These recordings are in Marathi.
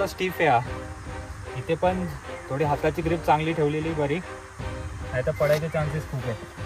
थोडासा स्टीफ आहे हा। इथे पण थोडी हाताची ग्रिप चांगली ठेवलेली बरी, नाही तर पडायचे चान्सेस खूप आहे।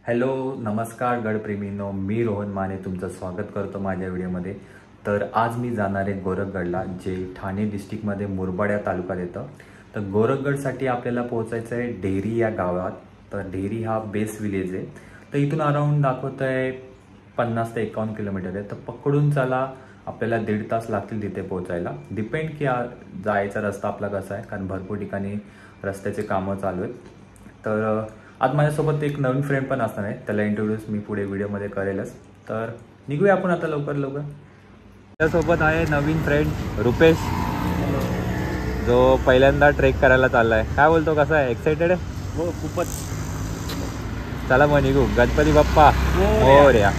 हॅलो नमस्कार गडप्रेमींनो, मी रोहन माने तुमचं स्वागत करतो माझ्या व्हिडिओमध्ये। तर आज मी जाणार आहे गोरखगडला, जे ठाणे डिस्ट्रिक्टमध्ये मुरबाड या तालुक्यात येतं। तर गोरखगडसाठी आपल्याला पोहोचायचं आहे डेरी या गावात। तर डेरी हा बेस विलेज आहे, तर इथून अराऊंड दाखवत आहे 50 ते 51 किलोमीटर आहे। तर पकडून चला आपल्याला 1.5 तास लागतील तिथे पोहोचायला। डिपेंड की जायचा रस्ता आपला कसा आहे, कारण भरपूर ठिकाणी रस्त्याचे कामं चालू आहेत। तर आज माझ्यासोबत एक नवीन फ्रेंड पण असणार आहे, त्याला इंट्रोड्यूस मी पुढे व्हिडिओमध्ये करेलच। तर निघूया आपण आता लवकर। त्यासोबत आहे नवीन फ्रेंड रुपेश, जो पहिल्यांदा ट्रेक करायला चालला आहे। काय बोलतो, कसा आहे, एक्साइटेड आहे? हो खूपच। चला मग निघू। गणपती बाप्पा मोरया।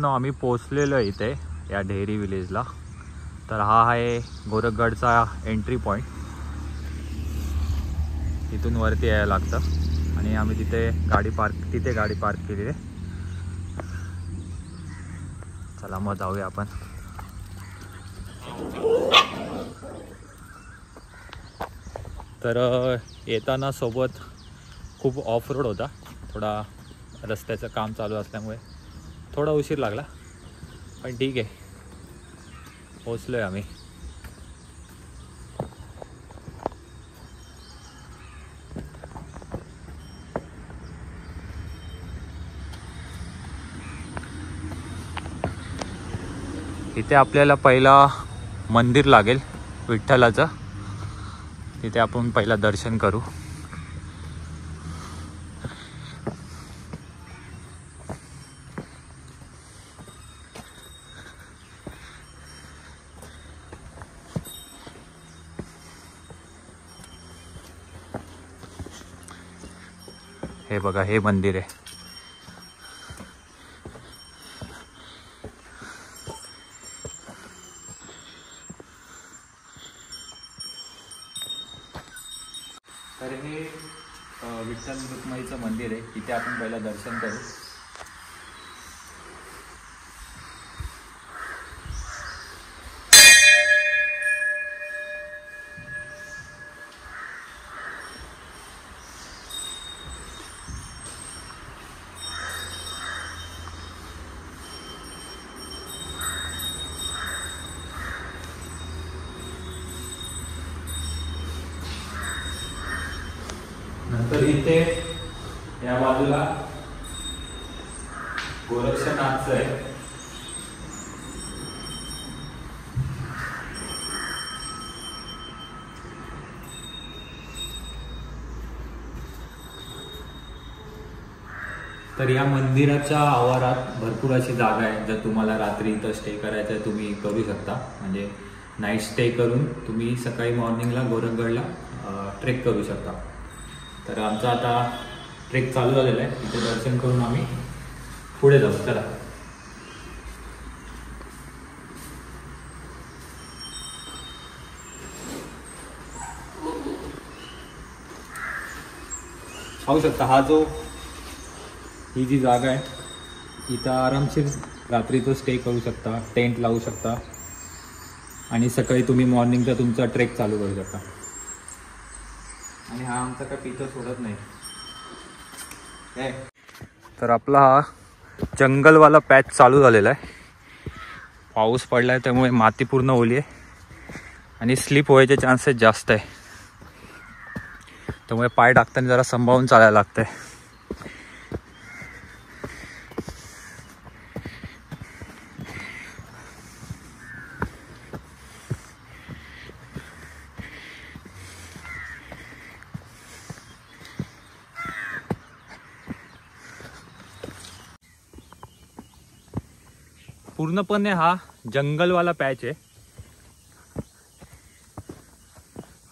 आम्ही पोहोचलेलो आहे इथे या डेरी विलेजला। तर हा आहे गोरखगडचा एंट्री पॉईंट। इथून वरती यायला लागतं आणि आम्ही तिथे गाडी पार्क केली आहे। चला मग जाऊया आपण। तर येताना सोबत खूप ऑफ रोड होता, थोडा रस्त्याचं काम चालू असल्यामुळे थोडा उशीर लागला, पण ठीक आहे, पोचलोय आम्ही। इथे आपल्याला पहिला मंदिर लागेल विठ्ठलाचं, तिथे आपण पहिला दर्शन करू। हे बघा, हे मंदिर आहे। तर हे विठ्ठल रुक्माईचं मंदिर आहे, तिथे आपण पहिला दर्शन करू। नंतर इथे या बाजूला गोरक्षनाथचं आहे. तर या मंदिराच्या आवारात भरपूर अशी जागा आहे. जर तुम्हाला रात्री इथं स्टे करायचं आहे तुम्ही करू शकता. म्हणजे नाईट स्टे करून तुम्ही सकाळी मॉर्निंगला गोरखगडला ट्रेक करू शकता. तर आमचा आता ट्रेक चालू झालेला आहे. इथे दर्शन करून आम्ही पुढे जाऊ. चला. पाहू शकता ही जी जागा आहे इथं आरामशीर रात्री तो स्टे करू शकता, टेंट लावू शकता आणि सकाळी तुम्ही मॉर्निंगचा तुमचा ट्रेक चालू करू शकता. आणि हा आमचा काय पिछा सोडत नाही. तर आपला हा जंगलवाला पॅच चालू झालेला आहे. पाऊस पडला आहे त्यामुळे माती पूर्ण ओली आहे आणि स्लिप व्हायचे चान्सेस जास्त आहे. त्यामुळे पाय टाकताना जरा सांभाळून चालायला लागतंय. पूर्णपणे हा जंगलवाला पॅच आहे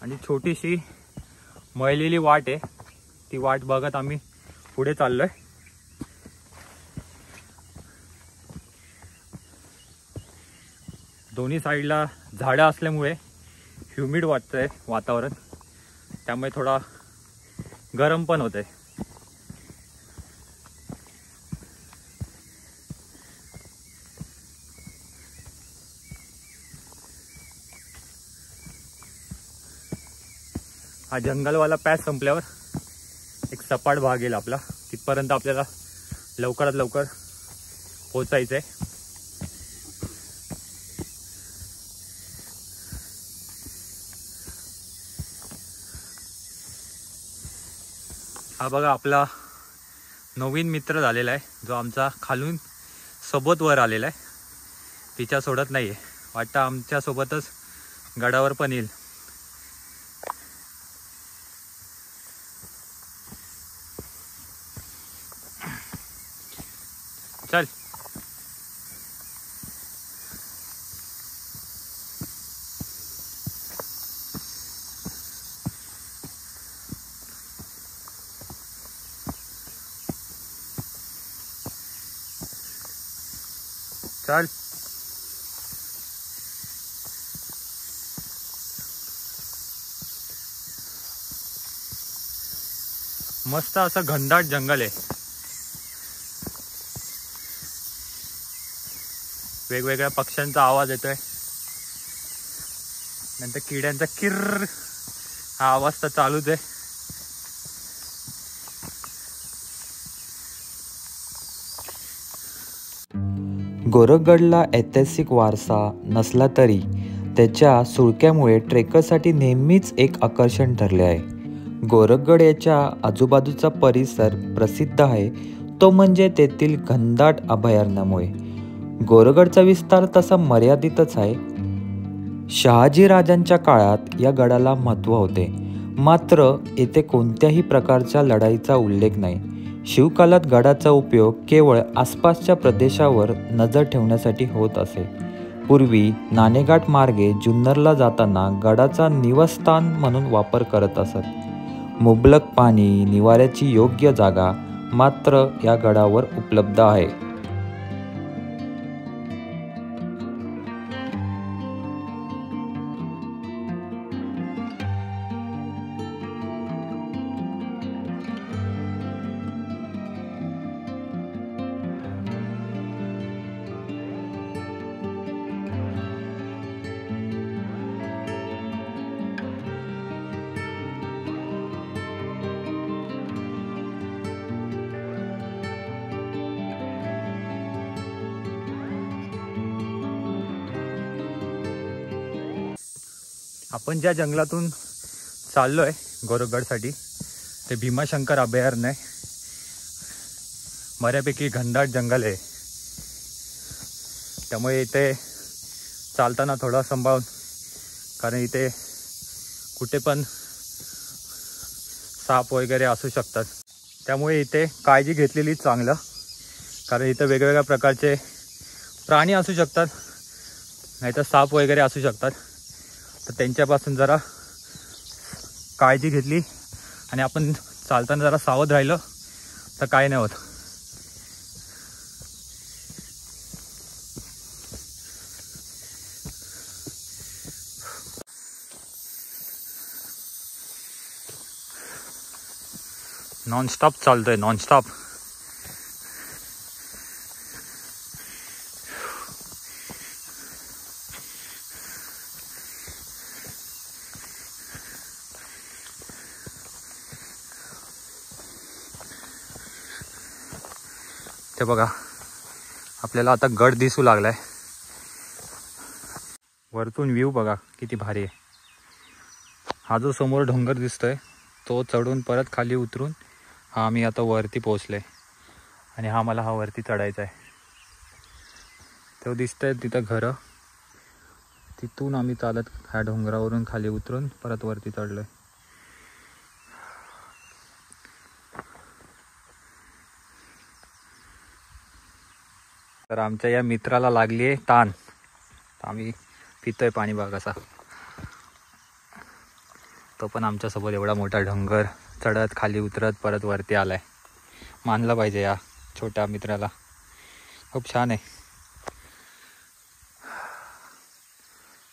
आणि छोटीशी मळलेली वाट आहे. ती वाट बघत आम्ही पुढे चाललोय. दोन्ही साईडला झाडं असल्यामुळे ह्युमिड वाटतंय वातावरण. त्यामुळे थोडा गरम पण होतंय. हा जंगलवाला पॅच संपल्यावर एक सपाट भाग येईल आपला. तिथपर्यंत आपल्याला लवकरात लवकर पोहोचायचं आहे. हा बघा आपला नवीन मित्र झालेला आहे जो आमचा खालून सोबत वर आलेला आहे. तिच्या सोडत नाही आहे. वाटतं आमच्या सोबतच गडावर पण येईल. चल. चल. मस्त असं घनदाट जंगल आहे. वेगवेगळ्या पक्ष्यांचा आवाज येतोय. नंतर किड्यांचा किर्र हा आवाज तर चालूच आहे. गोरखगडला ऐतिहासिक वारसा नसला तरी त्याच्या सुळक्यामुळे ट्रेकरसाठी नेहमीच एक आकर्षण ठरले आहे. गोरखगड याच्या आजूबाजूचा परिसर प्रसिद्ध आहे तो म्हणजे तेथील घनदाट अभयारण्यामुळे. गोरखगडचा विस्तार तसा मर्यादितच आहे. शहाजी राजांच्या काळात या गडाला महत्त्व होते. मात्र येथे कोणत्याही प्रकारच्या लढाईचा उल्लेख नाही. शिवकालात गडाचा उपयोग केवळ आसपासच्या प्रदेशावर नजर ठेवण्यासाठी होत असे. पूर्वी नाणेघाट मार्गे जुन्नरला जाताना गडाचा निवासस्थान म्हणून वापर करत असत. मुबलक पाणी, निवाऱ्याची योग्य जागा मात्र या गडावर उपलब्ध आहे. आपण ज्या जंगलातून चाललोय गोरखगडसाठी ते भीमाशंकर अभयारण्य आहे. बऱ्यापैकी घनदाट जंगल आहे, त्यामुळे इथे चालताना थोडा सांभाळून, कारण इथे कुठे पण साप वगैरे असू शकतात. त्यामुळे इथे काळजी घेतलेली चांगलं, कारण इथं वेगवेगळ्या प्रकारचे प्राणी असू शकतात, नाहीतर साप वगैरे असू शकतात. तर त्यांच्यापासून जरा काळजी घेतली आणि आपण चालताना जरा सावध राहिलं तर काय नाही होत. नॉनस्टॉप चालतोय, नॉनस्टॉप. ते बघा, आपल्याला आता गड दिसू लागलाय. वरतून व्ह्यू बघा किती भारी आहे. हा जो समोर डोंगर दिसतोय तो चढून परत खाली उतरून हा आम्ही आता वरती पोहोचले, आणि हा मला वरती चढायचा आहे. तो दिसतंय तिथं घरं, तिथून आम्ही चालत ह्या डोंगरावरून खाली उतरून परत वरती चढलोय. तर आमच्या या मित्राला लागली आहे ताण, आम्ही पितोय पाणी बघा कसा. तो पण आमच्यासोबत एवढा मोठा डोंगर चढत खाली उतरत परत वरती आलाय. मानलं पाहिजे या छोट्या मित्राला, खूप छान आहे.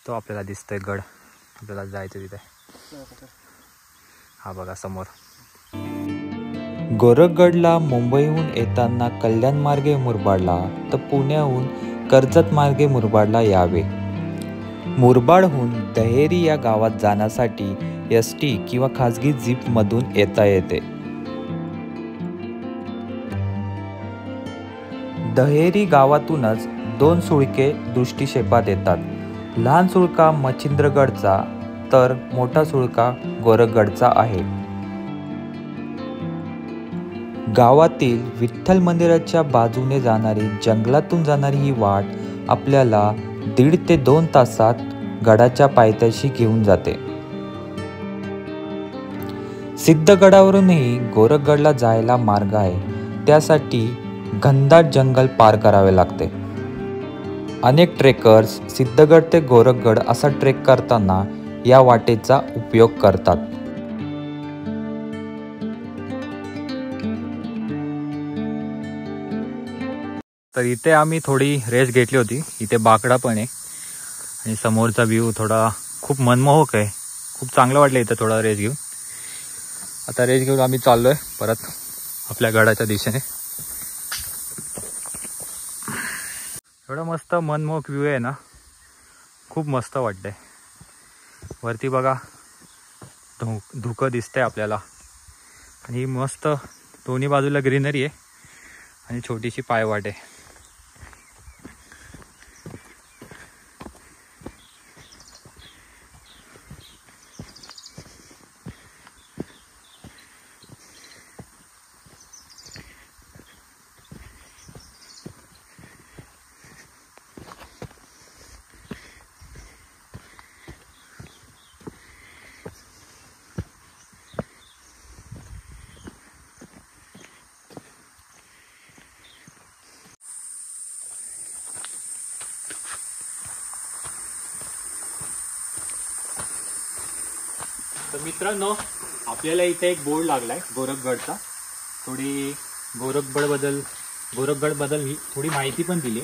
तो आपल्याला दिसतोय गड, आपल्याला जायचं तिथे. हा बघा समोर. गोरखगडला मुंबईहून येताना कल्याण मार्गे मुरबाडला तर पुण्याहून कर्जत मार्गे मुरबाडला यावे. मुरबाडहून दहेरी या गावात जाण्यासाठी ST किंवा खाजगी जीपमधून येता येते. दहेरी गावातूनच 2 सुळके दृष्टिक्षेपात येतात. लहान सुळका मच्छिंद्रगडचा तर मोठा सुळका गोरखगडचा आहे. गावातील विठ्ठल मंदिराच्या बाजूने जाणारी जंगलातून जाणारी ही वाट आपल्याला 1.5 ते 2 तासात गडाच्या पायथ्याशी घेऊन जाते. सिद्धगडावरूनही गोरखगडला जायला मार्ग आहे, त्यासाठी घनदाट जंगल पार करावे लागते. अनेक ट्रेकर्स सिद्धगड ते गोरखगड असा ट्रेक करताना या वाटेचा उपयोग करतात. तर इथे आम्ही थोडी रेस्ट घेतली होती. इथे बाकडा पण आहे आणि समोरचा व्ह्यू थोडा खूप मनमोहक आहे. खूप चांगलं वाटलं इथं थोडा रेस्ट घेऊन. आता रेस्ट घेऊन आम्ही चाललोय परत आपल्या गडाच्या दिशेने. एवढा मस्त मनमोहक व्ह्यू आहे ना, खूप मस्त वाटतंय. वरती बघा धुकं दिसतंय आपल्याला, आणि मस्त दोन्ही बाजूला ग्रीनरी आहे आणि छोटीशी पायवाट आहे. तर मित्रांनो, आपल्याला इथे एक बोर्ड लागलाय गोरखगडचा. थोडी गोरखगडबद्दल ही थोडी माहिती पण दिली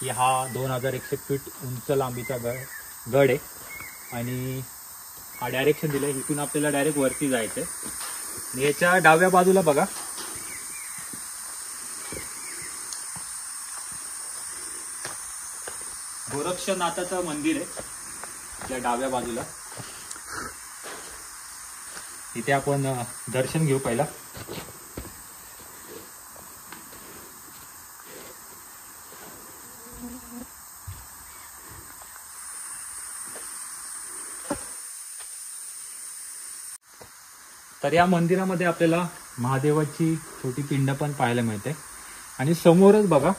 की हा 2100 फीट उंच लांबीचा गड आहे, आणि हा डायरेक्शन दिलंय. इथून आपल्याला डायरेक्ट वरती जायचंय. आणि याच्या डाव्या बाजूला बघा गोरक्षनाथाचं मंदिर आहे. आपल्या डाव्या बाजूला इथे आपण दर्शन घेऊ पहिला. तर या मंदिरामध्ये आपल्याला महादेवाची छोटी पिंड पण पाहायला मिळते आणि समोरच बघा,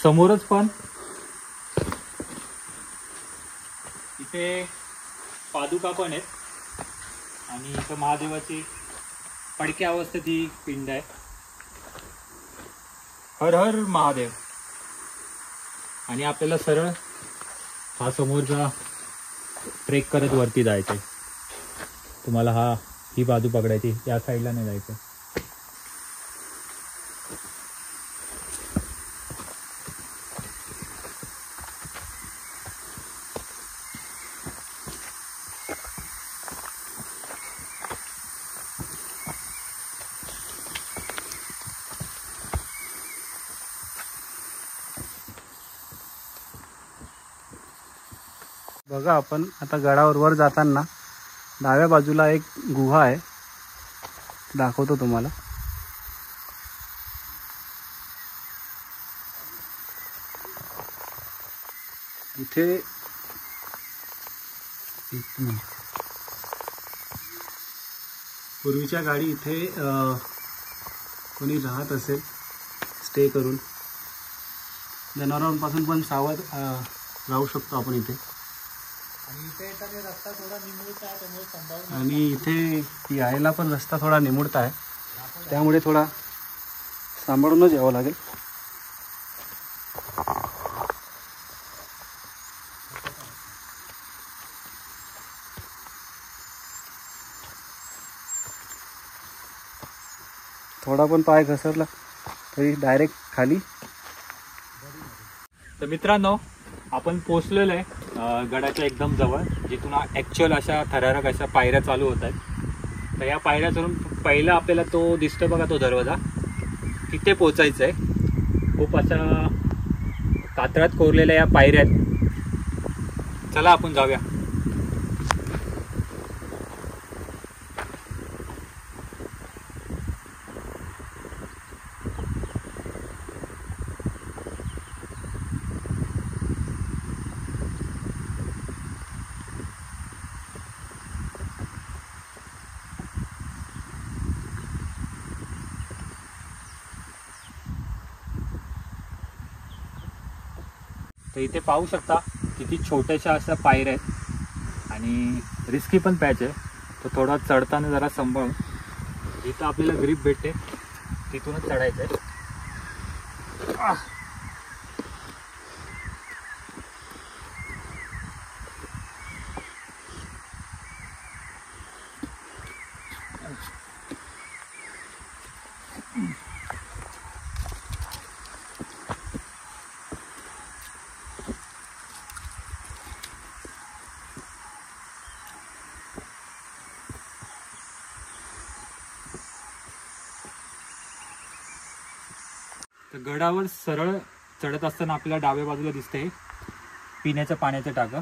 समोरच पण इथे पादुका पण आहेत आणि इथं महादेवाची पडक्या अवस्थेत ही पिंड आहे. हर हर महादेव. आणि आपल्याला सरळ हा समोरचा ट्रेक करत वरती जायचंय. तुम्हाला ही बाजू पकडायची, या साईडला नाही जायचं. बघा, आपण आता गडावर वर जाताना डाव्या बाजूला एक गुहा आहे, दाखवतो तुम्हाला. इथे पूर्वीच्या गाडी इथे कोणी राहत असेल स्टे करून, जनावरांपासून पण सावध राहू शकतो आपण इथे. आणि इथे यायला पण रस्ता थोडा निमुळता आहे, त्यामुळे थोडा सांभाळूनच यावं लागेल. थोडा पण पाय घसरला तरी डायरेक्ट खाली. तर मित्रांनो, आपण पोचलेलो आहे गडाच्या एकदम जवळ, जिथून ॲक्च्युअल अशा थरारक अशा पायऱ्या चालू होत आहेत. तर या पायऱ्या चढून पहिला आपल्याला तो दिसतो बघा, तो दरवाजा, तिथे पोचायचं आहे. खूप अशा कातळात कोरलेल्या या पायऱ्या आहेत. चला आपण जाऊया. तर इथे पाहू शकता किती छोट्याशा अशा पायऱ्या आहेत आणि रिस्की पण पॅच आहे. तर थोडा चढताना जरा सांभाळून, जिथं आपल्याला ग्रिप भेटते तिथूनच चढायचं आहे. तर गडावर सरळ चढत असताना आपल्याला डाव्या बाजूला दिसते पिण्याच्या पाण्याचं टाकं.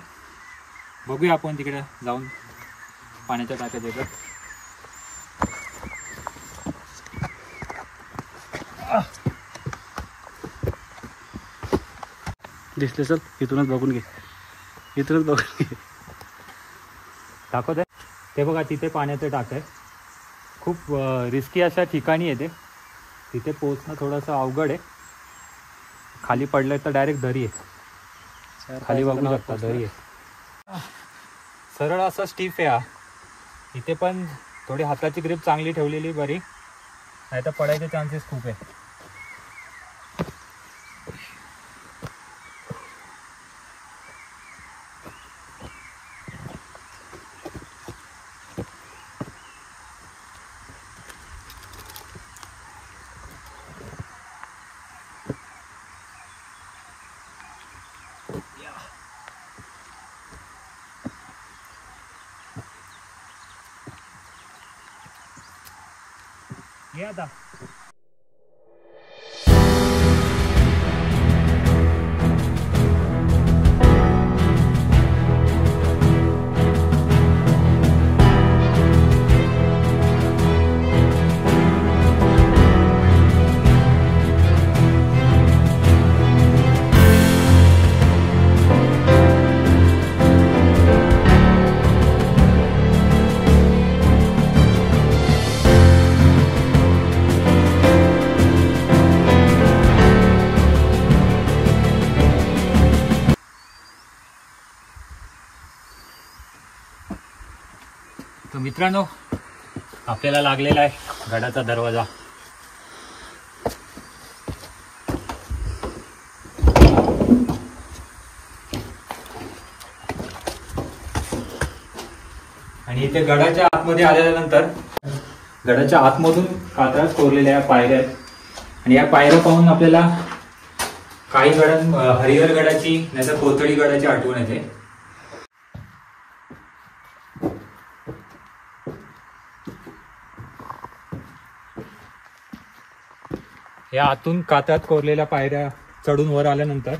बघूया आपण तिकडे जाऊन पाण्याच्या टाक्यात येतं. दिसले सर, इथूनच बघून घे, इथूनच बघून घे. दाखवत आहे ते बघा, तिथे पाण्याचं टाकं आहे. खूप रिस्की अशा ठिकाणी येते, तिथे पोहोचणं थोडंसं अवघड आहे. खाली पडलं तर डायरेक्ट दरी आहे. खाली बघू शकता, दरी आहे. सरळ असा स्टीफ आहे हा. इथे पण थोडी हाताची ग्रिप चांगली ठेवलेली बरी, नाही तर पडायचे चान्सेस खूप आहे. ये आता. मित्रांनो, आपल्याला लागलेला आहे गडाचा दरवाजा. आणि इथे गडाच्या आतमध्ये आल्यानंतर गडाच्या आतमधून कातळात कोरलेल्या पायऱ्या आहेत. आणि या पायऱ्या पाहून आपल्याला काही हरिहर गडाची नाहीतर कोथळी गडाची आठवण येते. या आतून कातळात कोरलेल्या पायऱ्या चढून वर आल्यानंतर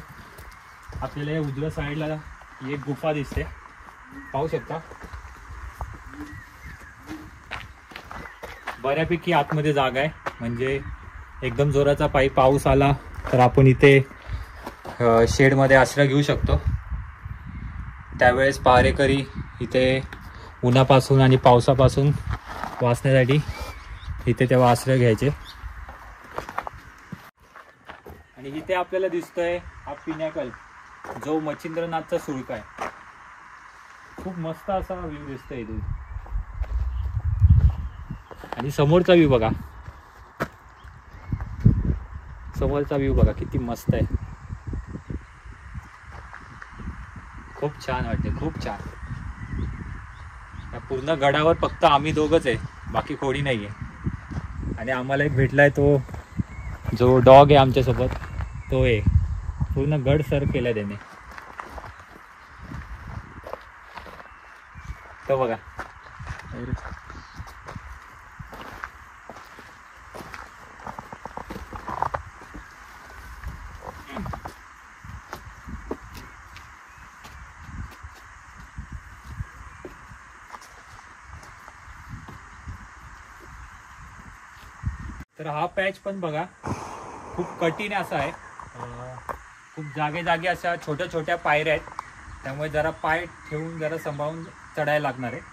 आपल्याला या उजव्या साईडला एक गुफा दिसते, पाहू शकता. बऱ्यापैकी आतमध्ये जागा आहे, म्हणजे एकदम जोराचा पाऊस आला तर आपण इथे शेडमध्ये आश्रय घेऊ शकतो. त्यावेळेस पहारेकरी इथे उन्हापासून आणि पावसापासून वाचण्यासाठी इथे तेव्हा आश्रय घ्यायचे. आणि इथे आपल्याला दिसतोय हा पिनॅकल, जो मच्छिंद्रनाथचा सुळका आहे. खूप मस्त असा व्ह्यू दिसतोय इथे. आणि समोरचा व्ह्यू बघा, समोरचा व्ह्यू बघा किती मस्त आहे. खूप छान वाटते, खूप छान. या पूर्ण गडावर फक्त आम्ही दोघंच आहे, बाकी कोणी नाही आहे. आणि आम्हाला एक भेटलाय तो जो डॉग आहे आमच्यासोबत, तो आहे. पूर्ण गड सर केलाय त्याने. तो बघा. तर हा पॅच पण बघा खूप कठीण असा आहे. खूप जागे अशा छोट्या छोट्या पायऱ्या आहेत, त्यामुळे जरा पाय ठेवून जरा सांभाळून चढायला लागणार आहे.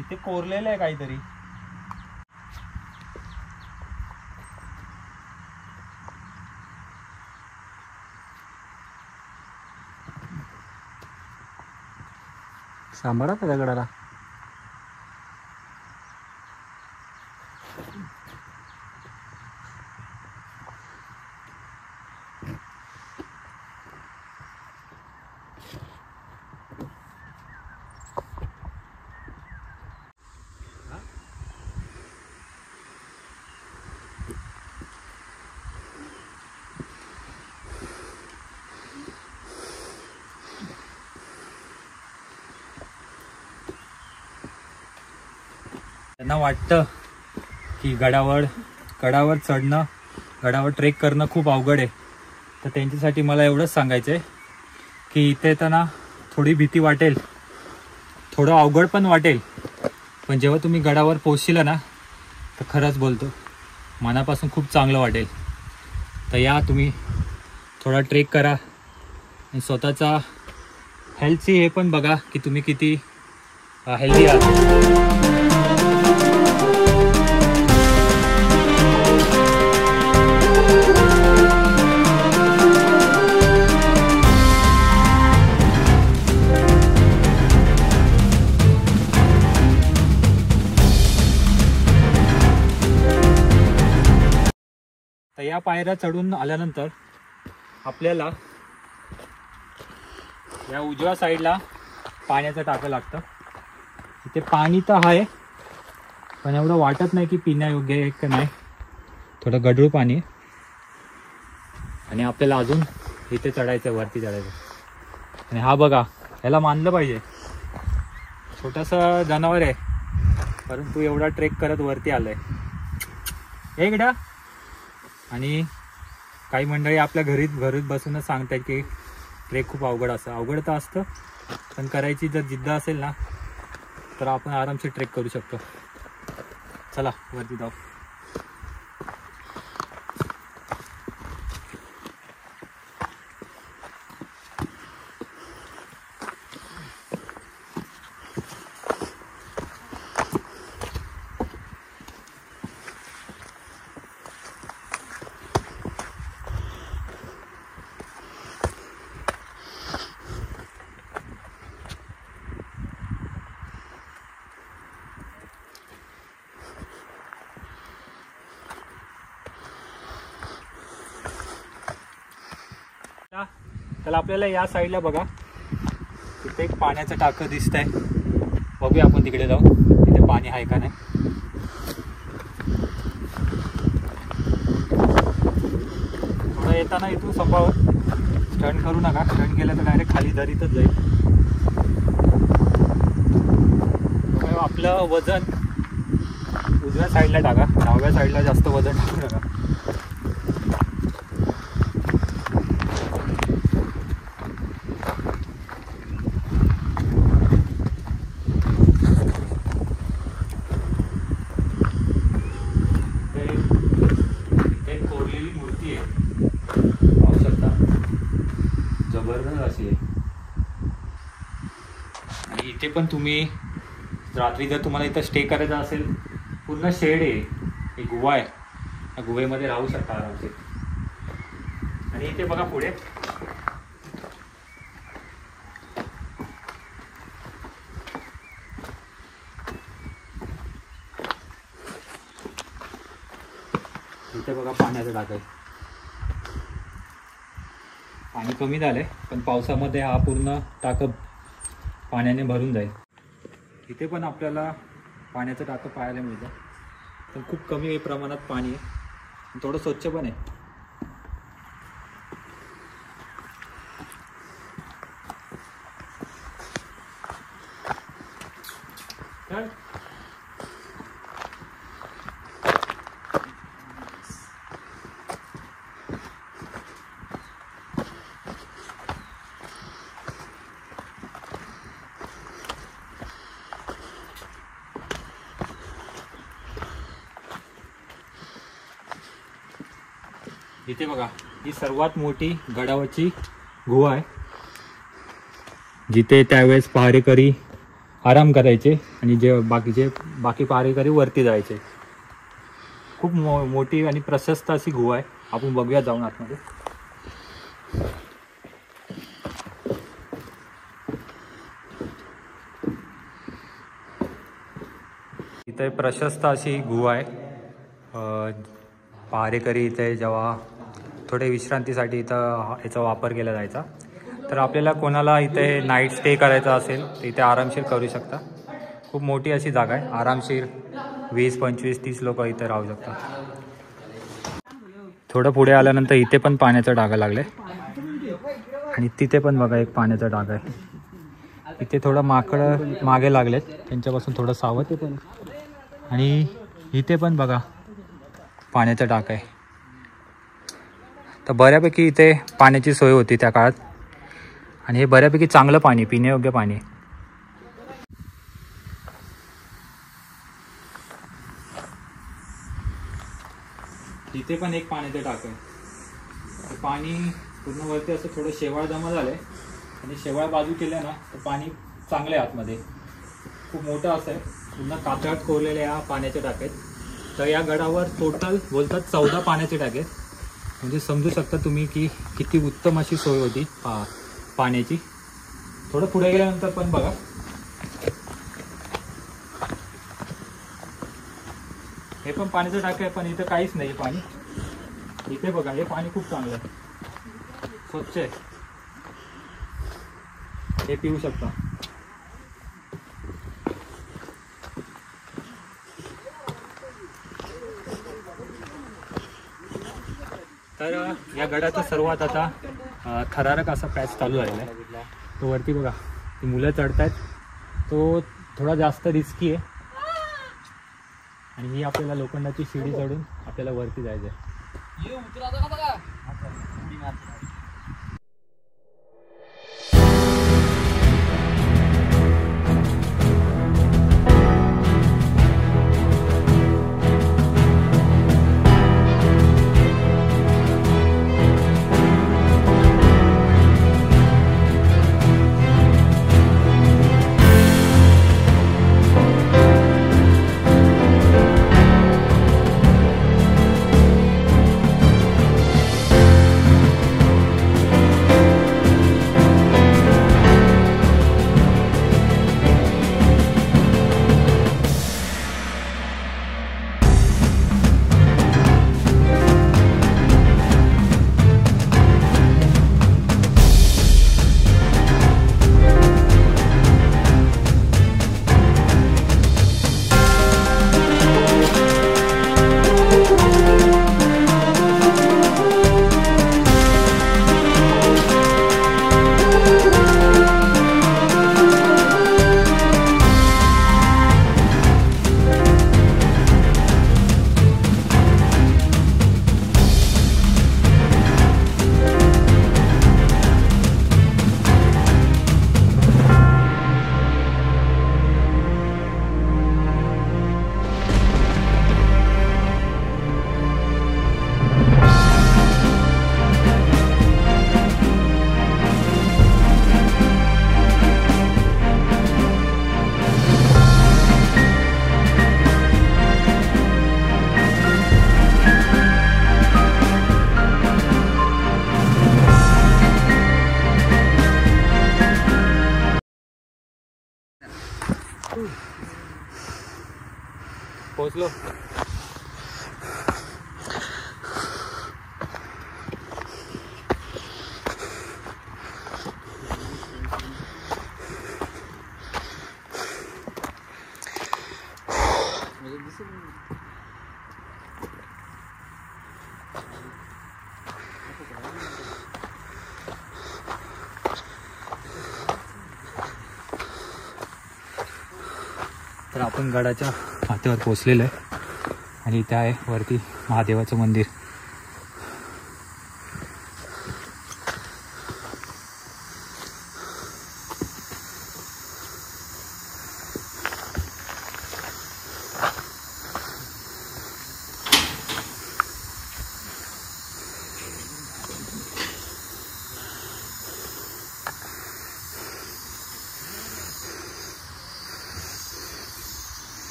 इथे कोरलेलं आहे काहीतरी. सांभाळा त्या दगडाला. त्यांना वाटतं की गडावर चढणं, गडावर ट्रेक करणं खूप अवघड आहे. तर त्यांच्यासाठी मला एवढंच सांगायचं आहे की इथे येताना थोडी भीती वाटेल, थोडं अवघड पण वाटेल, पण जेव्हा तुम्ही गडावर पोहोचशील ना तर खरंच बोलतो मनापासून खूप चांगलं वाटेल. तर या तुम्ही थोडा ट्रेक करा आणि स्वतःचा हेल्थची हे पण बघा की तुम्ही किती हेल्दी आहात. तर या पायऱ्या चढून आल्यानंतर आपल्याला या उजव्या साईडला पाण्याचं टाकं लागतं. इथे पाणी तर आहे, पण एवढं वाटत नाही की पिण्यायोग्य आहे की नाही. थोडं गढूळ पाणी आहे. आणि आपल्याला अजून इथे चढायचं, वरती चढायचं. आणि हा बघा, ह्याला मानलं पाहिजे, छोटासा जनावर आहे परंतु एवढा ट्रेक करत वरती आलाय. एकदा आणि काही मंडळी आपल्या घरीत बसूनच सांगतात की ट्रेक खूप अवघड तर असतं, पण करायची जर जिद्द असेल ना तर आपण आरामशीर ट्रेक करू शकतो. चला वरती जाऊ. तर आपल्याला या साईडला बघा तिथे एक पाण्याचं टाकं दिसतंय. बघूया आपण तिकडे जाऊ तिथे पाणी आहे का नाही. थोडं येताना इथून संभावून टर्न करू नका. टर्न केलं तर डायरेक्ट खाली दरीतच जाईल. आपलं वजन उजव्या साईडला टाका, डाव्या साईडला जास्त वजन टाकू नका. एक कोरलेली मूर्ती आहे, पाहू शकता, जबरदस्त अशी आहे. आणि इथे पण तुम्ही रात्री जर तुम्हाला इथं स्टे करायचा असेल, पूर्ण शेड आहे, एक गुहा आहे, त्या गुहेमध्ये राहू शकता आरामशीर. आणि इथे बघा पुढे इथे बघा पाण्याचं टाक आहे. पाणी कमी झालंय पण पावसामध्ये हा पूर्ण टाकं पाण्याने भरून जाईल. इथे पण आपल्याला पाण्याचं टाकं पाहायला मिळतं, पण खूप कमी प्रमाणात पाणी आहे, थोडं स्वच्छ पण आहे. इथे बघा ही सर्वात मोठी गडावरची गुहा आहे, जिथे त्यावेळेस पहारेकरी आराम करायचे आणि जे बाकी पहारेकरी वरती जायचे. खूप मोठी आणि प्रशस्त अशी गुहा आहे. आपण बघूया जाऊन आतमध्ये. इथे प्रशस्त अशी गुहा आहे. पहारेकरी इथे जेव्हा थोडे विश्रांतीसाठी इथं याचा वापर केला जायचा. तर आपल्याला कोणाला इथे नाईट स्टे करायचा असेल तर इथे आरामशीर करू शकता. खूप मोठी अशी जागा आहे, आरामशीर 20, 25, 30 लोक इथे राहू शकतात. थोडं पुढे आल्यानंतर इथे पण पाण्याचा डागा लागला आहे आणि तिथे पण बघा एक पाण्याचा डागा आहे. इथे थोडं माकडं मागे लागलेत, त्यांच्यापासून थोडं सावध आहे. पण आणि इथे पण बघा पाण्याचा टाक आहे. तर बऱ्यापैकी इथे पाण्याची सोय होती त्या काळात आणि हे बऱ्यापैकी चांगलं पाणी, पिण्यायोग्य पाणी. इथे पण एक पाण्याचं टाक आहे. पाणी पूर्ण वरती असं थोडं शेवाळ जमा झालंय आणि शेवाळ बाजू केल्या ना तर पाणी चांगलं आहे आतमध्ये. खूप मोठं असं आहे, पूर्ण कातळात कोरलेल्या या पाण्याचे टाक आहेत. तर या गडावर टोटल बोलतात 14 पाण्याचे टाके आहेत. म्हणजे समजू शकता तुम्ही की किती उत्तम अशी सोय होती पाण्याची. थोडं पुढे गेल्यानंतर पण बघा हे पण पाण्याचं टाके आहे, पण इथं काहीच नाही पाणी. इथे बघा हे पाणी खूप चांगलं आहे, स्वच्छ आहे, हे पिऊ शकता. तर या गडाचा सर्वात आता थरारक असा पॅच चालू झालेला आहे. तो वरती बघा ती मुलं चढत आहेत, तो थोडा जास्त रिस्की आहे आणि ही आपल्याला लोखंडाची शिडी चढून आपल्याला वरती जायचं आहे. पोचलो. तर आपण गडाच्या माथ्यावर पोचलेलो आहे आणि इथे आहे वरती महादेवाचं मंदिर.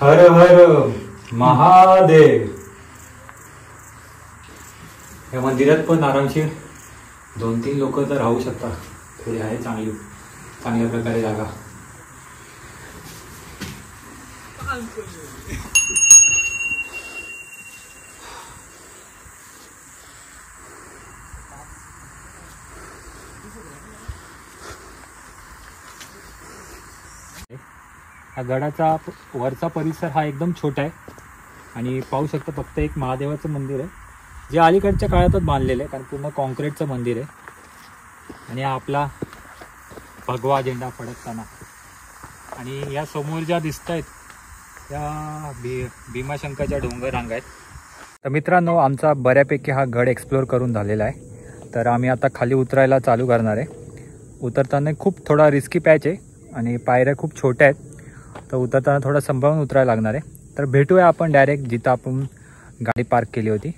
हर हर महादेव. या मंदिरात पण आरामशीर 2-3 लोक तर राहू शकतात. थोडी आहे चांगल्या प्रकारे जागा. हा गडाचा वरचा परिसर हा एकदम छोटा आहे आणि पाहू शकता फक्त एक महादेवाचं मंदिर आहे जे अलीकडच्या काळातच बांधलेलं आहे, कारण पूर्ण कॉन्क्रीटचं मंदिर आहे. आणि हा आपला भगवा झेंडा फडकताना. आणि या समोर ज्या दिसत आहेत त्या भीमाशंकरच्या डोंगर रांगा आहेत. तर मित्रांनो, आमचा बऱ्यापैकी हा गड एक्सप्लोअर करून झालेला आहे. तर आम्ही आता खाली उतरायला चालू करणार आहे. उतरताना खूप थोडा रिस्की पॅच आहे आणि पायऱ्या खूप छोट्या आहेत, तर उतरताना थोडं सांभाळून उतरायला लागणार आहे. तर भेटूया आपण डायरेक्ट जिथं आपण गाडी पार्क केली होती.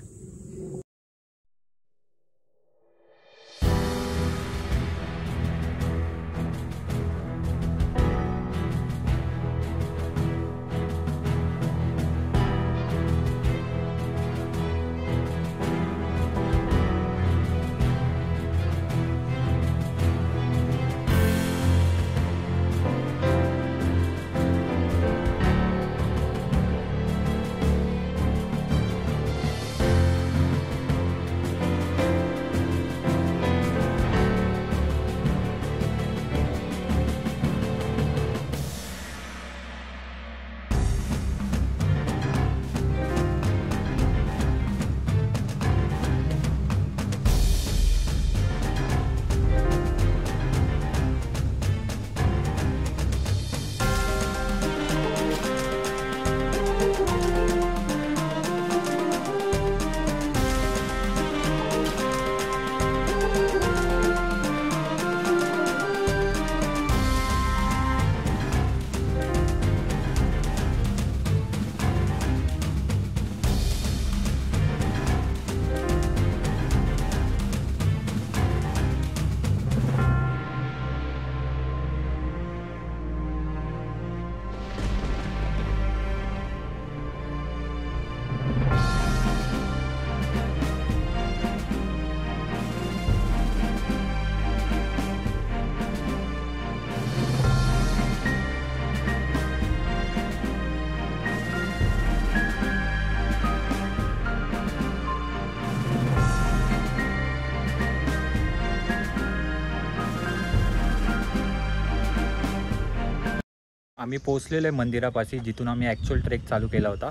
आम्ही पोहोचलेलो आहे मंदिरापाशी, जिथून आम्ही ॲक्च्युअल ट्रेक चालू केला होता.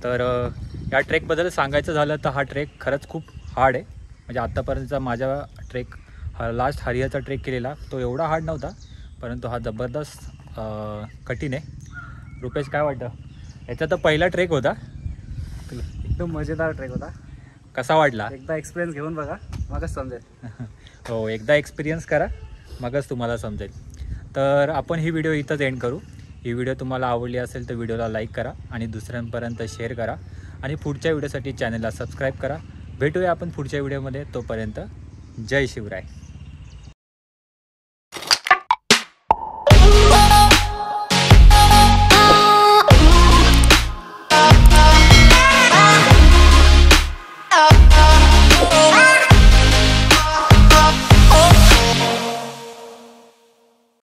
तर या ट्रेकबद्दल सांगायचं झालं तर हा ट्रेक खरंच खूप हार्ड आहे. म्हणजे आत्तापर्यंतचा माझा ट्रेक लास्ट हरियाचा ट्रेक केलेला तो एवढा हार्ड नव्हता, परंतु हा जबरदस्त कठीण आहे. रुपेश काय वाटतं? याचा तर पहिला ट्रेक होता, एकदम मजेदार ट्रेक होता. कसा वाटला? एकदा एक्सपिरियन्स घेऊन बघा, मगच समजेल. हो, एकदा एक्सपिरियन्स करा मगच तुम्हाला समजेल. तर आपण ही व्हिडिओ इथंच एंड करू. ही व्हिडिओ तुम्हाला आवडली असेल तर व्हिडिओला लाईक करा आणि दुसऱ्यांपर्यंत शेअर करा आणि पुढच्या व्हिडिओसाठी चॅनलला सबस्क्राईब करा. भेटूया आपण पुढच्या व्हिडिओमध्ये. तोपर्यंत जय शिवराय.